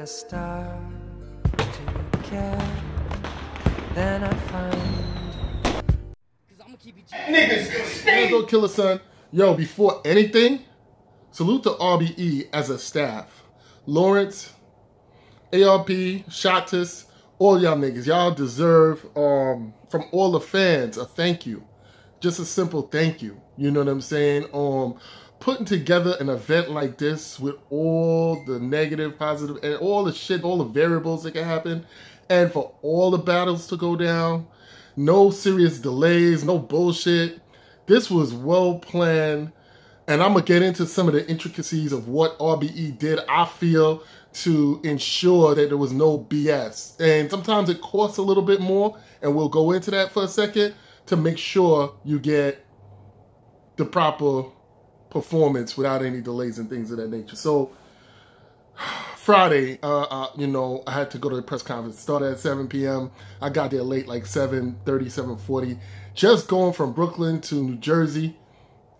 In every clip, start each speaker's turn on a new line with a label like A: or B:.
A: I start to care, then I find.
B: Niggas, stay. Go Killer Son. Yo, before anything, salute to RBE as a staff. Lawrence, ARP, Shatis, all y'all niggas. Y'all deserve, from all the fans, a thank you. Just a simple thank you. You know what I'm saying? Putting together an event like this with all the negative, positive, and all the shit, all the variables that can happen, and for all the battles to go down, no serious delays, no bullshit. This was well planned, and I'm gonna get into some of the intricacies of what RBE did, I feel, to ensure that there was no BS. And sometimes it costs a little bit more, and we'll go into that for a second, to make sure you get the proper performance without any delays and things of that nature. So Friday, you know, I had to go to the press conference. It started at 7 p.m. I got there late, like 7:30, 7:40. Just going from Brooklyn to New Jersey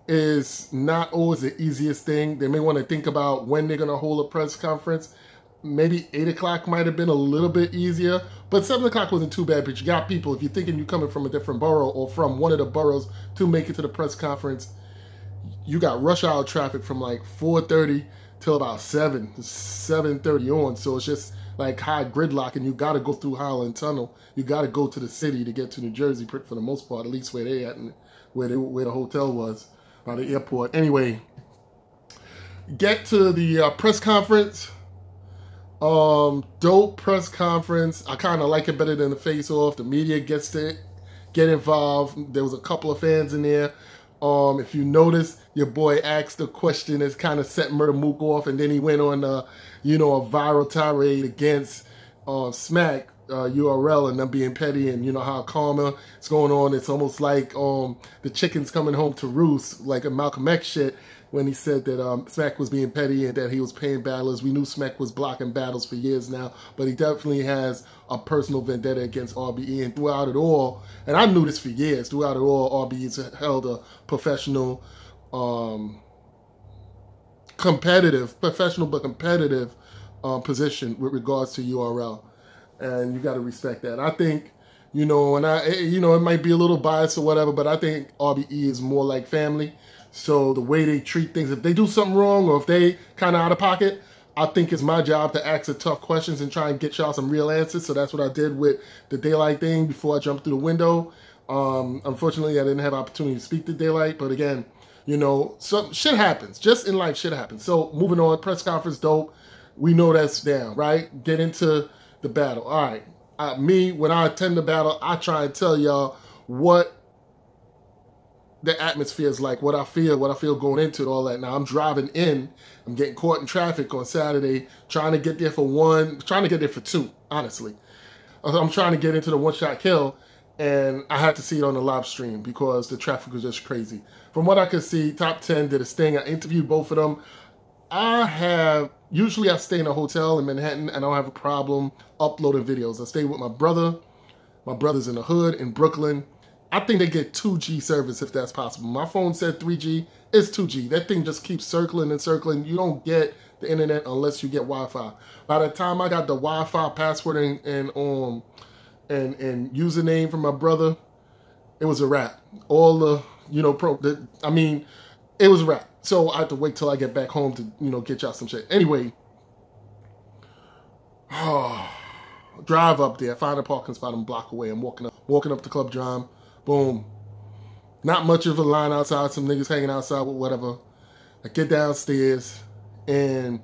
B: is not always the easiest thing. They may want to think about when they're going to hold a press conference. Maybe 8 o'clock might have been a little bit easier, but 7 o'clock wasn't too bad. But you got people, if you're thinking you're coming from a different borough or from one of the boroughs to make it to the press conference, you got rush hour traffic from like 4:30 till about 7:30 on. So it's just like high gridlock, and you got to go through Highland Tunnel. You got to go to the city to get to New Jersey for the most part, at least where they at, and where the hotel was, by the airport. Anyway, get to the press conference. Dope press conference. I kind of like it better than the face-off. The media gets to get involved. There was a couple of fans in there. If you notice, your boy asked a question that's kind of set Murder Mook off, and then he went on, you know, a viral tirade against Smack, URL, and them being petty, and you know how karma is going on. It's almost like the chickens coming home to roost, like a Malcolm X shit, when he said that Smack was being petty and that he was paying battlers. We knew Smack was blocking battles for years now, but he definitely has a personal vendetta against RBE. And throughout it all, and I knew this for years, throughout it all, RBE's held a professional, professional but competitive position with regards to URL. And you got to respect that. I think, you know, and you know, it might be a little biased or whatever, but I think RBE is more like family. So the way they treat things, if they do something wrong or if they kind of out of pocket, I think it's my job to ask the tough questions and try and get y'all some real answers. So that's what I did with the Daylight thing before I jumped through the window. Unfortunately, I didn't have opportunity to speak to Daylight, but again, you know, some shit happens. Just in life, shit happens. So moving on, press conference, dope. We know that's down, right? Get into the battle. All right. Me, when I attend the battle, I try and tell y'all what the atmosphere is like, what I feel going into it, all that. Now, I'm driving in. I'm getting caught in traffic on Saturday, trying to get there for one, trying to get there for two, honestly. I'm trying to get into the one-shot kill, and I had to see it on the live stream because the traffic was just crazy. From what I could see, Top 10 did a sting. I interviewed both of them. Usually I stay in a hotel in Manhattan, and I don't have a problem uploading videos. I stay with my brother. My brother's in the hood in Brooklyn. I think they get 2G service if that's possible. My phone said 3G. It's 2G. That thing just keeps circling and circling. You don't get the internet unless you get Wi-Fi. By the time I got the Wi-Fi password and username from my brother, it was a wrap. All the, you know, it was a wrap. So I have to wait till I get back home to, you know, get y'all some shit. Anyway, drive up there, find a parking spot, I'm a block away. I'm walking up to Club Drom. Boom. Not much of a line outside. Some niggas hanging outside with whatever. I get downstairs, and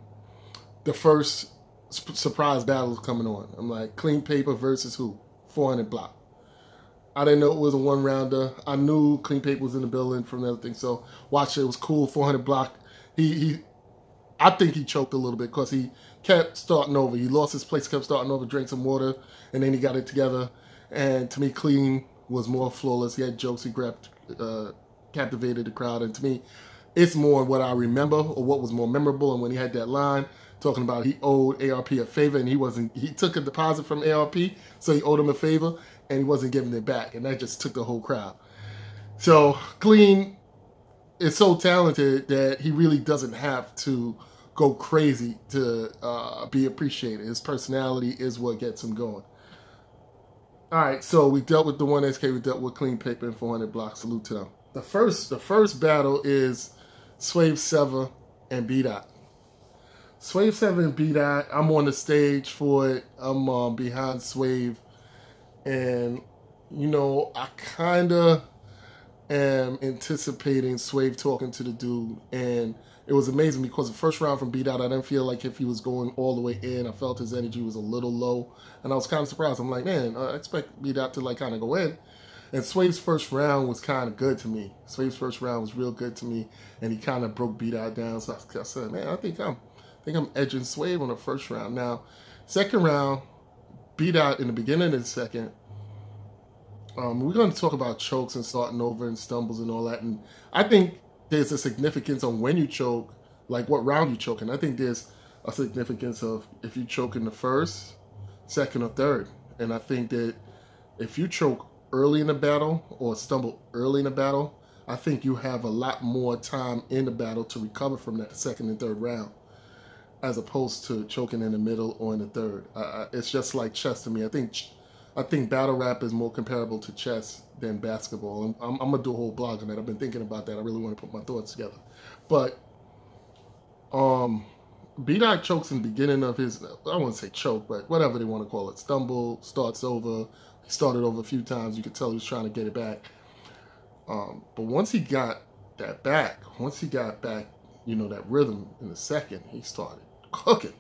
B: the first surprise battle is coming on. I'm like, Clean Paper versus who? 400 Block. I didn't know it was a one-rounder. I knew Clean Paper was in the building from everything, so watch it. It was cool. 400 Block. I think he choked a little bit because he kept starting over. He lost his place, kept starting over, drank some water, and then he got it together. And to me, Clean was more flawless. He had jokes. He captivated the crowd. And to me, it's more what I remember or what was more memorable. And when he had that line talking about he owed ARP a favor, and he took a deposit from ARP, so he owed him a favor, and he wasn't giving it back. And that just took the whole crowd. So Clean is so talented that he really doesn't have to go crazy to be appreciated. His personality is what gets him going. All right, so we dealt with the 1SK, we dealt with Clean Paper and 400 blocks. Salute to them. The first battle is Swave 7 and B-Dot. Swave 7 and B-Dot, I'm on the stage for it. I'm behind Swave. And, you know, I kind of am anticipating Swave talking to the dude. And it was amazing because the first round from B-Dot, I didn't feel like if he was going all the way in. I felt his energy was a little low. And I was kind of surprised. I'm like, man, I expect B-Dot to like kind of go in. And Swave's first round was kind of good to me. Swave's first round was real good to me. And he kind of broke B-Dot down. So I said, man, I think I'm edging Swave on the first round. Now, second round, B-Dot in the beginning of the second, we're going to talk about chokes and starting over and stumbles and all that. And I think there's a significance on when you choke, like what round you choke. And I think there's a significance of if you choke in the first, second, or third. And I think that if you choke early in the battle or stumble early in the battle, I think you have a lot more time in the battle to recover from that second and third round, as opposed to choking in the middle or in the third. It's just like chess to me. I think battle rap is more comparable to chess than basketball. And I'm going to do a whole blog on that. I've been thinking about that. I really want to put my thoughts together. But B-Dot chokes in the beginning of his, I wouldn't say choke, but whatever they want to call it. Stumble, starts over. He started over a few times. You could tell he was trying to get it back. But once he got that back, you know, that rhythm in the second, he started cooking.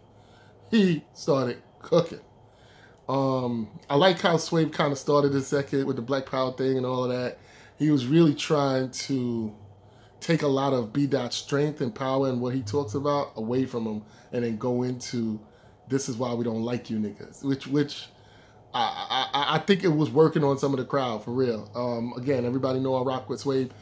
B: I like how Swave kind of started the second with the Black Power thing and all of that. He was really trying to take a lot of B-Dot's strength and power and what he talks about away from him, and then go into, this is why we don't like you niggas, which I think it was working on some of the crowd, for real. Again, everybody know I rock with Swave.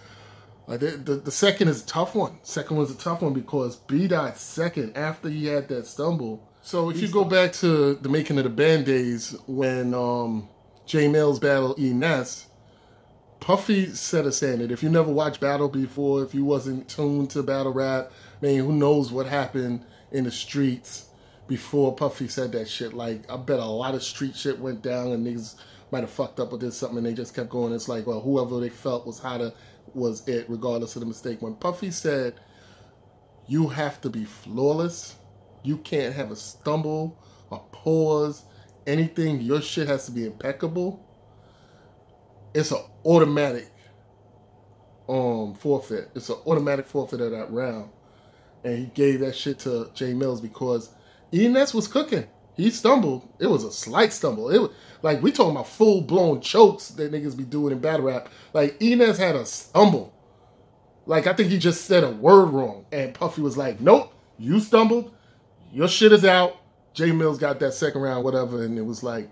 B: The second is a tough one. Second one's a tough one because B-Dot's second, after he had that stumble. So if you go back to the making of the band days when J Mills battled E Ness, Puffy set a standard. If you never watched battle before, if you wasn't tuned to battle rap, man, who knows what happened in the streets before Puffy said that shit. Like, I bet a lot of street shit went down and niggas might have fucked up or did something and they just kept going. It's like, well, whoever they felt was hotter was it, regardless of the mistake. When Puffy said, you have to be flawless, you can't have a stumble, a pause, anything, your shit has to be impeccable, it's an automatic forfeit. It's an automatic forfeit of that round. And he gave that shit to J Mills because E-Ness was cooking. He stumbled. It was a slight stumble. It was like, we talking about full-blown chokes that niggas be doing in battle rap. Like, E-Ness had a stumble. Like, I think he just said a word wrong. And Puffy was like, nope, you stumbled. Your shit is out. J Mills got that second round, whatever. And it was like,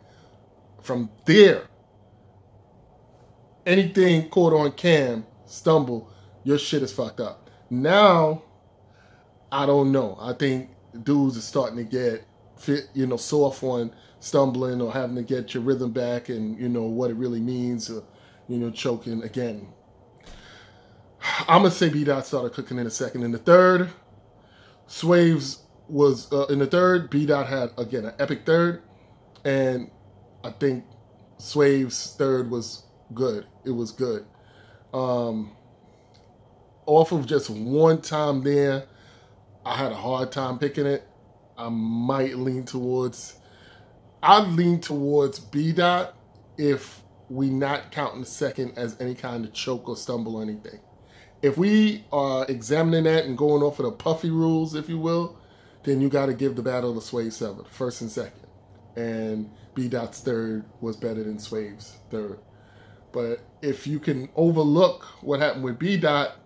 B: from there, anything caught on cam, stumble, your shit is fucked up. Now, I don't know. I think dudes are starting to get fit, you know, soft on stumbling or having to get your rhythm back and, you know, what it really means, you know, choking. Again, I'm going to say B-Dot started cooking in the second. In the third, Swave's was, in the third, B-Dot had, again, an epic third. And I think Swave's third was good. It was good. Off of just one time there, I had a hard time picking it. I'd lean towards B-Dot if we not counting the second as any kind of choke or stumble or anything. If we are examining that and going off of the Puffy rules, if you will, then you got to give the battle to Swave 7, first and second. And B-Dot's third was better than Swave's third. But if you can overlook what happened with B-Dot,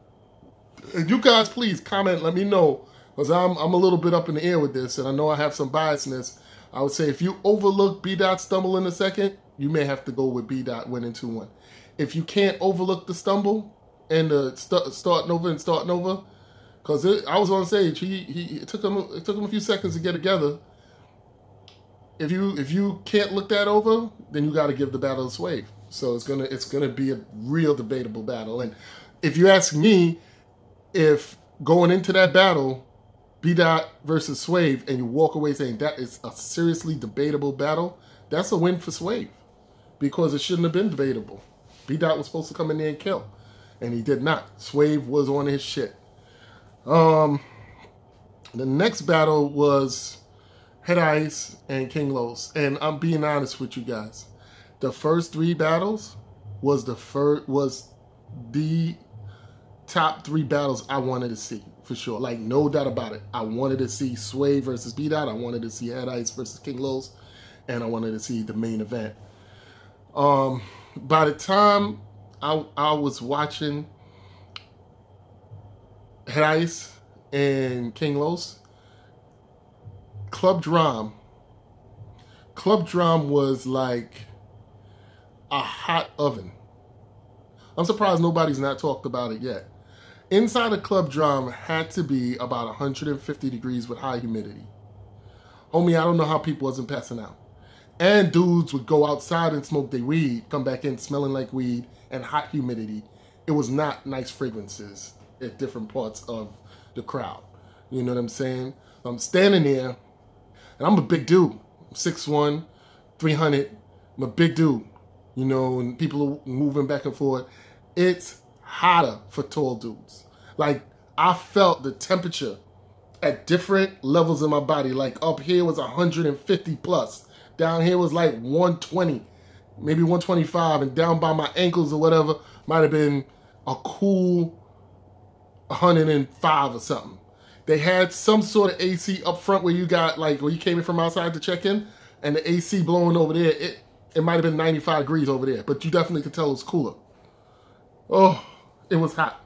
B: you guys please comment, let me know. Because I'm a little bit up in the air with this, and I know I have some biasness. I would say if you overlook B-Dot stumble in the second, you may have to go with B-Dot winning 2-1. If you can't overlook the stumble and the starting over, because I was on stage, it took him a few seconds to get together. If you can't look that over, then you got to give the battle to Swave. So it's gonna be a real debatable battle. And if you ask me, if going into that battle, B-Dot versus Swave, and you walk away saying that is a seriously debatable battle, that's a win for Swave. Because it shouldn't have been debatable. B-Dot was supposed to come in there and kill. And he did not. Swave was on his shit. The next battle was Head Ice and King Los. And I'm being honest with you guys. The first 3 battles was the top 3 battles I wanted to see, for sure. Like, no doubt about it. I wanted to see Swave versus B-Dot. I wanted to see Head Ice versus King Los. And I wanted to see the main event. By the time I was watching Head Ice and King Los, Club Drom was like a hot oven. I'm surprised nobody's not talked about it yet. Inside of Club Drom had to be about 150 degrees with high humidity. Homie, I don't know how people wasn't passing out. And dudes would go outside and smoke their weed, come back in smelling like weed and hot humidity. It was not nice fragrances at different parts of the crowd. You know what I'm saying? I'm standing there, and I'm a big dude. I'm 6'1", 300. I'm a big dude. You know, and people are moving back and forth. It's hotter for tall dudes. Like, I felt the temperature at different levels in my body. Like, up here was 150 plus. Down here was like 120, maybe 125, and down by my ankles or whatever might have been a cool 105 or something. They had some sort of AC up front where you got, like, where you came in from outside to check in, and the AC blowing over there, it might have been 95 degrees over there, but you definitely could tell it was cooler. Oh, it was hot.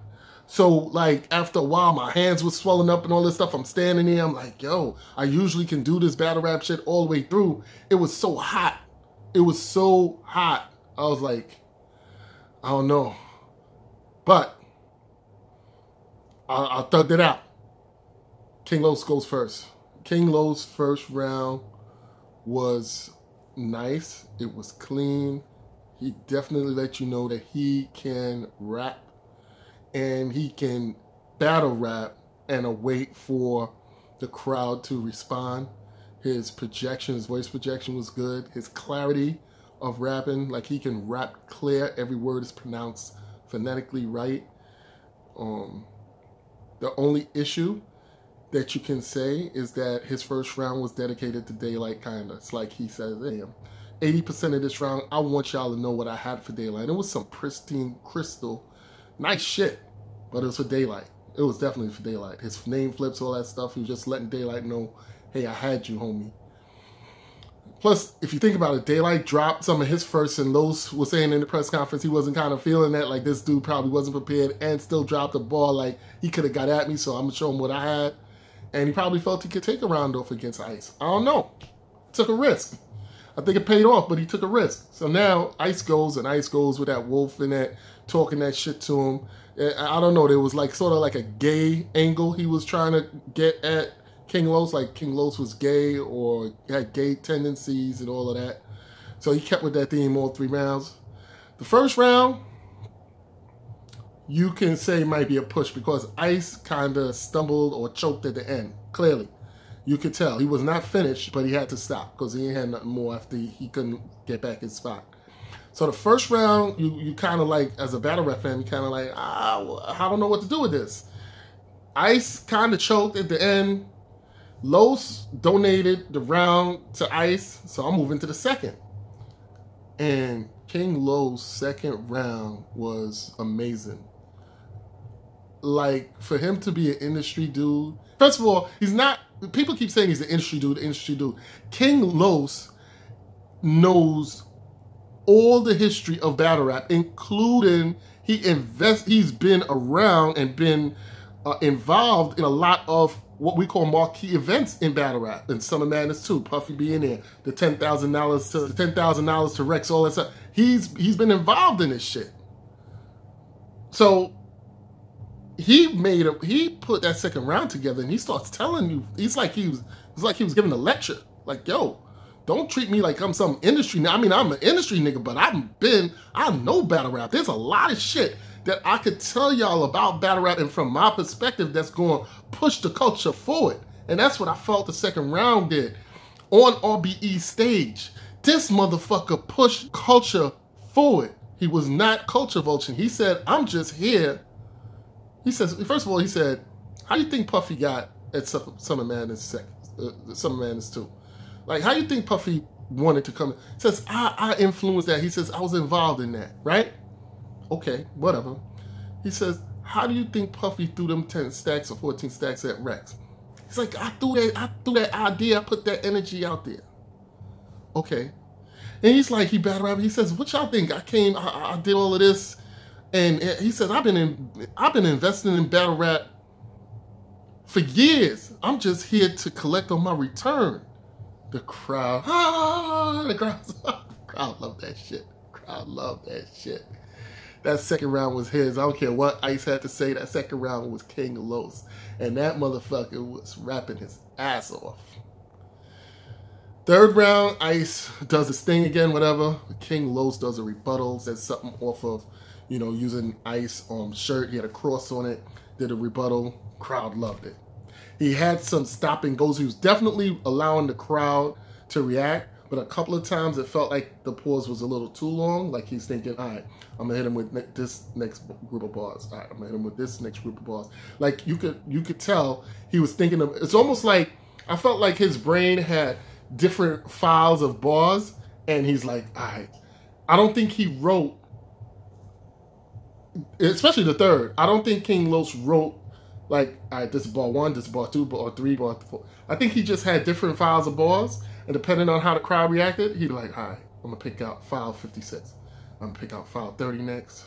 B: So, like, after a while, my hands were swelling up and all this stuff. I'm standing there. I'm like, yo, I usually can do this battle rap shit all the way through. It was so hot. It was so hot. I was like, I don't know. But I thugged it out. King Los goes first. King Los' first round was nice. It was clean. He definitely let you know that he can rap. And he can battle rap and await for the crowd to respond. His projection, his voice projection was good. His clarity of rapping, like he can rap clear. Every word is pronounced phonetically right. The only issue that you can say is that his first round was dedicated to Daylight, kinda. It's like he says, hey, 80% of this round, I want y'all to know what I had for Daylight. It was some pristine, crystal, nice shit, but it was for Daylight. It was definitely for Daylight. His name flips, all that stuff, he was just letting Daylight know, hey, I had you, homie. Plus, if you think about it, Daylight dropped some of his first, and Los was saying in the press conference he wasn't kind of feeling that, like this dude probably wasn't prepared and still dropped the ball, like he could have got at me, so I'm gonna show him what I had. And he probably felt he could take a round off against Ice. I don't know. Took a risk. I think it paid off, but he took a risk. So now Ice goes, and Ice goes with that wolf and that, talking that shit to him. I don't know, there was like sort of like a gay angle he was trying to get at King Los, like King Los was gay or had gay tendencies and all of that. So he kept with that theme all 3 rounds. The first round, you can say might be a push because Ice kind of stumbled or choked at the end, clearly. You could tell. He was not finished, but he had to stop because he ain't had nothing more after he couldn't get back his spot. So the first round, you kind of like, as a battle rap fan, you kind of like, I don't know what to do with this. Ice kind of choked at the end. Los donated the round to Ice, so I'm moving to the second. And King Los' second round was amazing. Like, for him to be an industry dude, first of all, he's not, people keep saying he's an industry dude, King Los knows all the history of battle rap, including he's been around and been involved in a lot of what we call marquee events in battle rap, and Summer Madness too. Puffy being there, the $10,000 to Rex, all that stuff. He's been involved in this shit. So he put that second round together, and he starts telling you, it's like he was giving a lecture, like, yo, don't treat me like I'm some industry. I mean, I'm an industry nigga, but I know battle rap. There's a lot of shit that I could tell y'all about battle rap, and from my perspective, that's going to push the culture forward. And that's what I felt the second round did on RBE stage. This motherfucker pushed culture forward. He was not culture vulturing. He said, I'm just here. He says, first of all, he said, how do you think Puffy got at Summer Madness 2? Like, how do you think Puffy wanted to come? He says, I influenced that. He says, I was involved in that, right? Okay, whatever. He says, how do you think Puffy threw them 10 stacks or 14 stacks at Rex? He's like, I threw that idea, I put that energy out there. Okay. And he's like, he battle rap. He says, what y'all think? I did all of this. And he says, I've been investing in battle rap for years. I'm just here to collect on my return. The crowd, the crowd loved that shit. Crowd loved that shit. That second round was his. I don't care what Ice had to say. That second round was King Los. And that motherfucker was rapping his ass off. Third round, Ice does his thing again, whatever. King Los does a rebuttal, says something off of, you know, using Ice shirt. He had a cross on it, did a rebuttal. Crowd loved it. He had some stop and goes. He was definitely allowing the crowd to react, but a couple of times it felt like the pause was a little too long. Like he's thinking, all right, I'm gonna hit him with this next group of bars. All right, I'm gonna hit him with this next group of bars. Like you could tell he was thinking of. It's almost like I felt like his brain had different files of bars, and he's like, all right. I don't think he wrote, especially the third. I don't think King Los wrote like, all right, this is bar 1, this is bar 2, bar 3, bar 4. I think he just had different files of bars, and depending on how the crowd reacted, he'd be like, all right, I'm gonna pick out file 56. I'm gonna pick out file 30 next,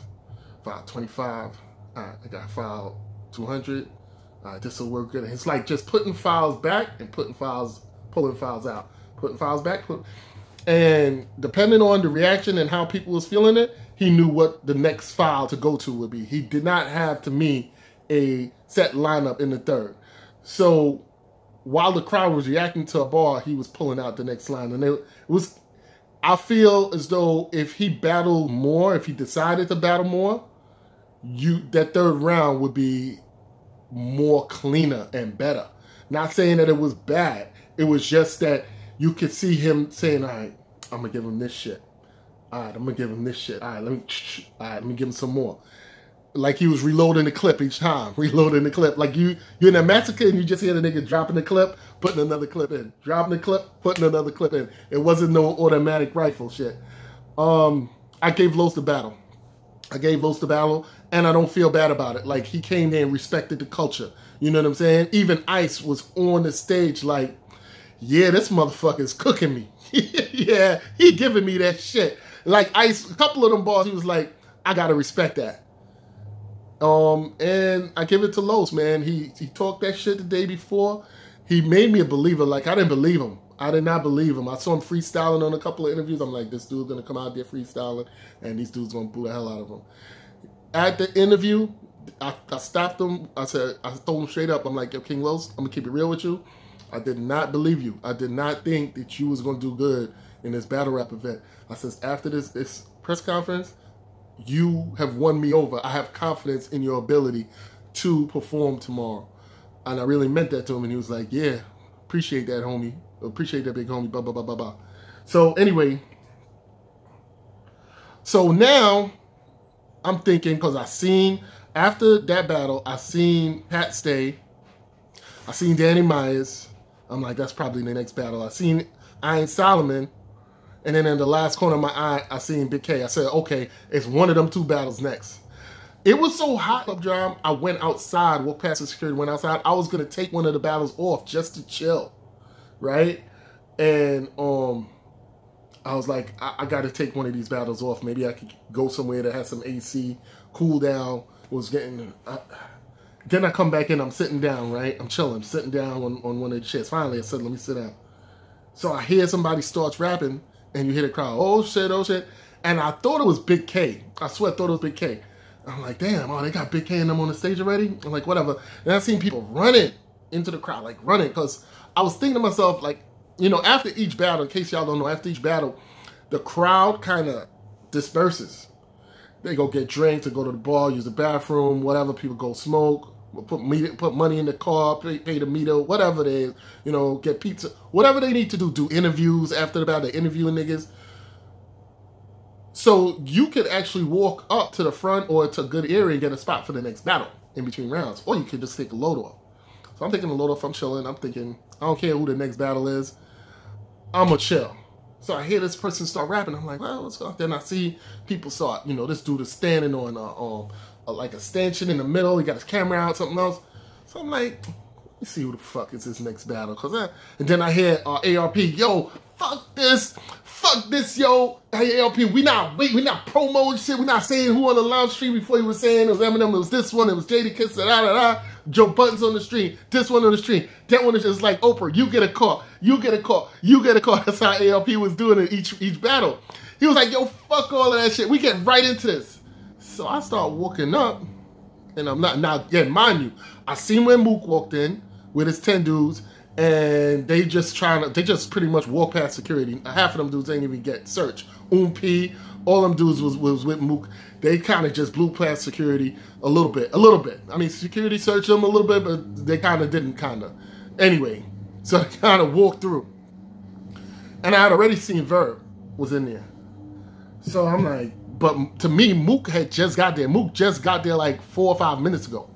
B: file 25. All right, I got file 200. All right, this will work good. It's like just putting files back and pulling files out, putting files back. And depending on the reaction and how people was feeling it, he knew what the next file to go to would be. He did not have, to me, a set lineup in the third. So while the crowd was reacting to a bar, he was pulling out the next line. And it was, I feel as though if he battled more, if he decided to battle more, that third round would be more cleaner and better. Not saying that it was bad. It was just that you could see him saying, all right, I'm going to give him this shit. All right, I'm going to give him this shit. All right, let me give him some more. Like he was reloading the clip each time, reloading the clip. Like you're in a massacre and you just hear the nigga dropping the clip, putting another clip in, dropping the clip, putting another clip in. It wasn't no automatic rifle shit. I gave Los the battle. And I don't feel bad about it. Like he came there and respected the culture. You know what I'm saying? Even Ice was on the stage like, yeah, this motherfucker's cooking me. Yeah, he giving me that shit. Like Ice, a couple of them bars, he was like, I gotta respect that. And I give it to Los, man. He talked that shit the day before. He made me a believer. Like I didn't believe him. I did not believe him. I saw him freestyling on a couple of interviews. I'm like, this dude's gonna come out there freestyling, and these dudes gonna boo the hell out of him. At the interview, I stopped him. I told him straight up, I'm like, yo, King Los, I'm gonna keep it real with you. I did not believe you. I did not think that you was gonna do good in this battle rap event. I says, after this press conference, you have won me over. I have confidence in your ability to perform tomorrow. And I really meant that to him. And he was like, yeah, appreciate that, homie. Appreciate that, big homie, blah, blah, blah, blah, blah. So anyway, so now I'm thinking, because after that battle, I seen Pat Stay. I seen Danny Myers. I'm like, that's probably the next battle. I seen Iron Solomon. And then in the last corner of my eye, I seen Big K. I said, okay, it's one of them two battles next. It was so hot, Club Drom, I went outside, walked past the security, went outside. I was going to take one of the battles off just to chill, right? And I was like, I got to take one of these battles off. Maybe I could go somewhere that has some AC, cool down. Then I come back in, I'm sitting down, right? I'm chilling, sitting down on one of the chairs. Finally, I said, let me sit down. So I hear somebody starts rapping, and you hear the crowd, oh shit, oh shit. And I thought it was Big K. I swear I thought it was Big K. I'm like, damn, oh, they got Big K and them on the stage already? I'm like, whatever. And I seen people running into the crowd, like running, because I was thinking to myself, like, you know, after each battle, in case y'all don't know, after each battle, the crowd kind of disperses. They go get drinks, they go to the bar, use the bathroom, whatever. People go smoke, put money in the car, pay the meter, whatever it is. You know, get pizza, whatever they need to do. Do interviews after the battle. They're interviewing niggas. So you could actually walk up to the front or to a good area and get a spot for the next battle in between rounds. Or you could just take a load off. So I'm taking a load off, I'm chilling. I'm thinking, I don't care who the next battle is. I'm going to chill. So I hear this person start rapping. I'm like, well, let's go. Then I see people start, you know, this dude is standing on like a stanchion in the middle. He got his camera out, something else. So I'm like, let me see who the fuck is this next battle. And then I hear ARP, yo, fuck this, yo. Hey, ARP, we not promoting shit. We not saying who on the live stream before he was saying it was Eminem, it was this one, it was Jadakiss, da-da-da. Joe Budden's on the stream, this one on the stream, that one is just like Oprah, you get a call, you get a call, you get a call. That's how ARP was doing it each battle. He was like, yo, fuck all of that shit. We get right into this. So I start walking up, and I'm not, now again, mind you, I seen when Mook walked in with his 10 dudes, and they just pretty much walk past security. Half of them dudes ain't even get searched. P, all them dudes was with Mook. They kind of just blew past security a little bit. I mean, security searched them a little bit, but they kind of didn't, Anyway, so they kind of walked through. And I had already seen Verb was in there. So I'm like, but to me, Mook had just got there. Mook just got there like 4 or 5 minutes ago.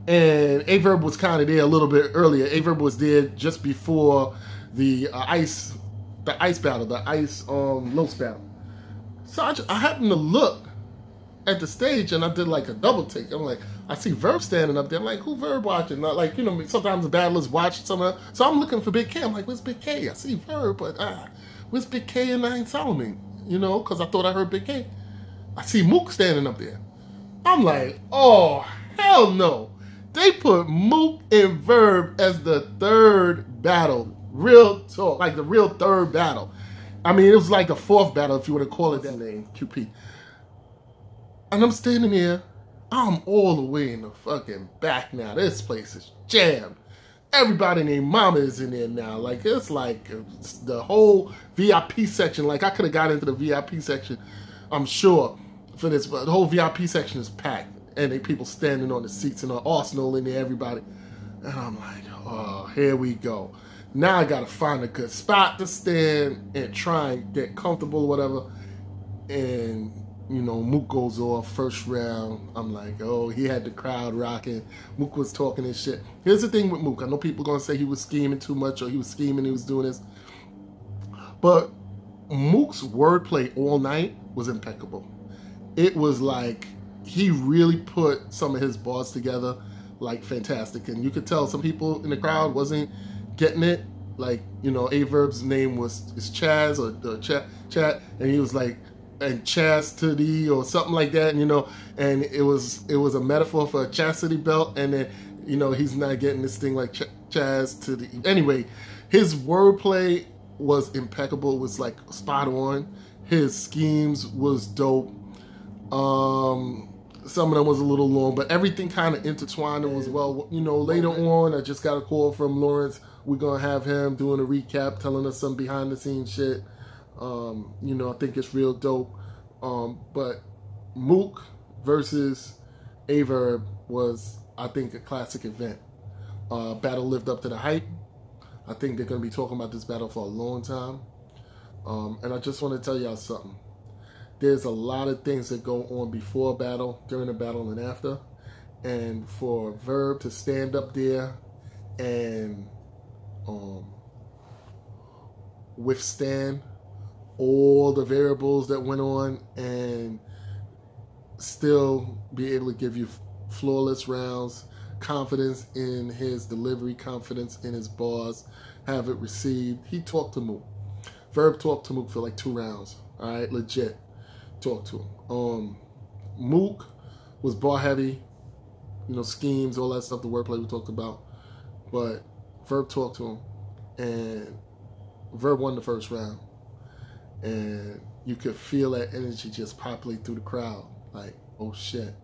B: And Verb was kind of there a little bit earlier. Verb was there just before the ice battle, the ice Los battle. So I happened to look at the stage, and I did like a double take. I'm like, I see Verb standing up there. I'm like, who Verb watching? Not like, you know, sometimes the battlers watch something. So I'm looking for Big K. I'm like, where's Big K? I see Verb, but where's Big K and I ain't telling me? You know, because I thought I heard Big K. I see Mook standing up there. I'm like, oh, hell no. They put Mook and Verb as the third battle. Real talk, like the real third battle. I mean, it was like the fourth battle, if you want to call it that name, QP. And I'm standing here. I'm all the way in the fucking back now. This place is jammed. Everybody named Mama is in there now. Like, it's like the whole VIP section. Like, I could have got into the VIP section, I'm sure, for this. But the whole VIP section is packed. And they people standing on the seats and Arsenal in there, everybody. And I'm like, oh, here we go. Now I got to find a good spot to stand and try and get comfortable or whatever. And, you know, Mook goes off first round. I'm like, oh, he had the crowd rocking. Mook was talking and shit. Here's the thing with Mook. I know people are going to say he was scheming too much or he was scheming, he was doing this. But Mook's wordplay all night was impeccable. It was like he really put some of his bars together like fantastic. And you could tell some people in the crowd wasn't getting it. Like, you know, Averb's name is Chaz or Chat, and he was like, and chastity or something like that, and, you know, and it was a metaphor for a chastity belt, and then, you know, he's not getting this thing like Chaz to the. Anyway, his wordplay was impeccable. It was like spot on. His schemes was dope. Some of them was a little long, but everything kind of intertwined and was well. You know, later on, I just got a call from Lawrence. We're gonna have him doing a recap, telling us some behind the scenes shit. You know, I think it's real dope. But Mook versus Averb was, I think, a classic event. Battle lived up to the hype. I think they're gonna be talking about this battle for a long time. And I just want to tell y'all something. There's a lot of things that go on before a battle, during a battle, and after. And for Verb to stand up there and withstand all the variables that went on and still be able to give you flawless rounds, confidence in his delivery, confidence in his bars, have it received. He talked to Mook. Verb talked to Mook for like 2 rounds. All right, legit. Talked to him. Mook was bar heavy, you know, schemes, all that stuff, the wordplay we talked about. But Verb talked to him, and Verb won the first round. And you could feel that energy just populate through the crowd. Like, oh shit,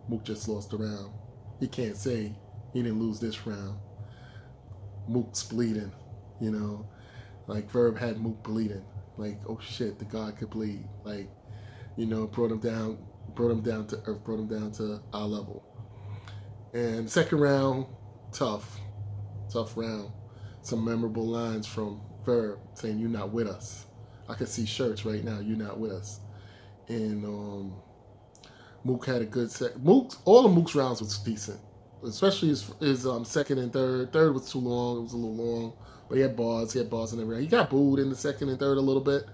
B: Mook just lost the round. He can't say he didn't lose this round. Mook's bleeding, you know. Like, Verb had Mook bleeding. Like, oh shit, the God could bleed. Like, you know, brought him down brought them down to earth, brought them down to our level. And second round, tough round. Some memorable lines from Verb saying, "You're not with us." I can see shirts right now, "You're not with us." And Mook had a good set. All of Mook's rounds was decent, especially his second and third. Third was too long. It was a little long, but he had bars. He had bars in every round. He got booed in the second and third a little bit,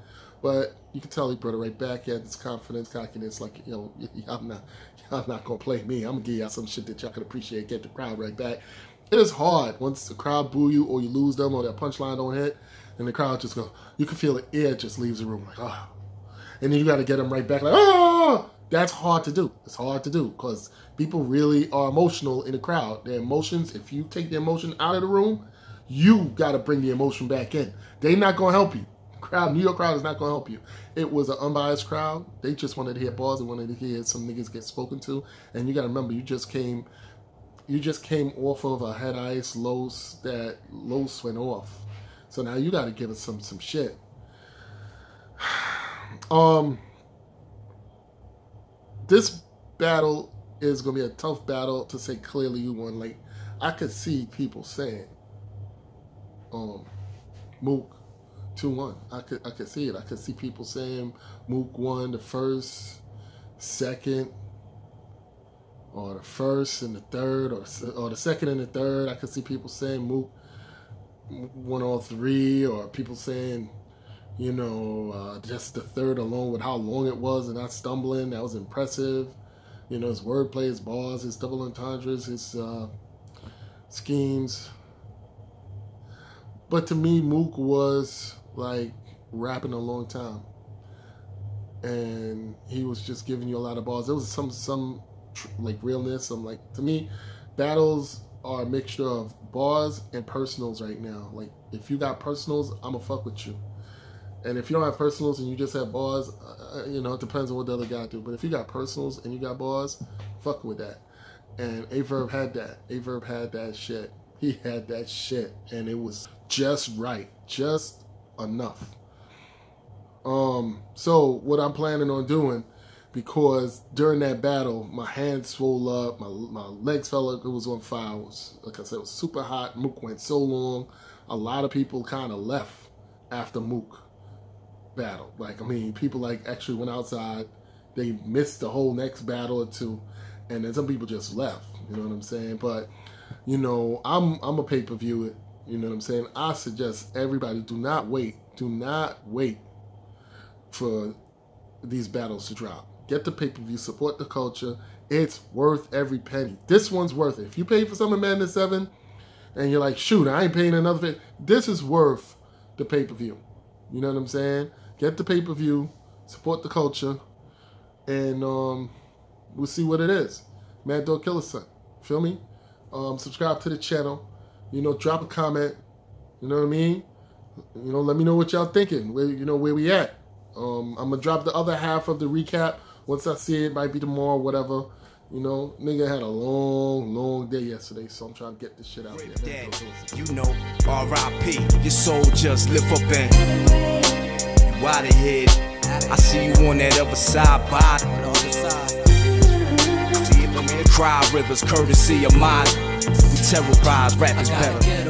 B: but you can tell he brought it right back. He had this confidence, cockiness, like, you know, y'all not gonna play me. I'm gonna give y'all some shit that y'all can appreciate. Get the crowd right back. It is hard once the crowd boo you or you lose them or that punchline don't hit, and the crowd just goes. You can feel the air just leaves the room like, ah, and then you got to get them right back like, ah. That's hard to do. It's hard to do because people really are emotional in the crowd. Their emotions, if you take the emotion out of the room, you got to bring the emotion back in. They're not going to help you. New York crowd is not going to help you. It was an unbiased crowd. They just wanted to hear bars and wanted to hear some niggas get spoken to. And you got to remember, you just came off of a head ice Los that Los went off. So now you got to give us some shit. This battle is going to be a tough battle to say clearly you won. Like, I could see people saying, Mook 2-1. I could see it. I could see people saying Mook won the first, second, or the first and the third, or the second and the third. I could see people saying Mook won all three, or people saying, you know, just the third alone with how long it was and not stumbling. That was impressive. You know, his wordplay, his bars, his double entendres, his schemes. But to me, Mook was like rapping a long time. And he was just giving you a lot of bars. There was some like realness. Some like, to me, battles are a mixture of bars and personals right now. Like, if you got personals, I'ma fuck with you. And if you don't have personals and you just have bars, you know, it depends on what the other guy do. But if you got personals and you got bars, fuck with that. And A-Verb had that. A-Verb had that shit. He had that shit. And it was just right. Just enough. So what I'm planning on doing, because during that battle, my hands swole up, my legs felt like it was on fire. It was, like I said, it was super hot. Mook went so long. A lot of people kind of left after Mook battle. Like, I mean, people like actually went outside. They missed the whole next battle or two, and then some people just left. You know what I'm saying? But, you know, I'm a pay-per-view it. You know what I'm saying? I suggest everybody do not wait. Do not wait for these battles to drop. Get the pay-per-view. Support the culture. It's worth every penny. This one's worth it. If you pay for Summer Madness 7 and you're like, shoot, I ain't paying another thing, this is worth the pay-per-view. You know what I'm saying? Get the pay-per-view, support the culture, and we'll see what it is. Mad Dog Killer Son. Feel me? Subscribe to the channel. You know, drop a comment. You know what I mean? You know, let me know what y'all thinking. Where we at. I'm going to drop the other half of the recap. Once I see it, might be tomorrow, whatever. You know, nigga had a long day yesterday, so I'm trying to get this shit out here.
C: You know, R.I.P. Your soul just lift up and you out of here. I see you on that other side, bye. Cry rivers, courtesy of mine. We terrorize rappers better.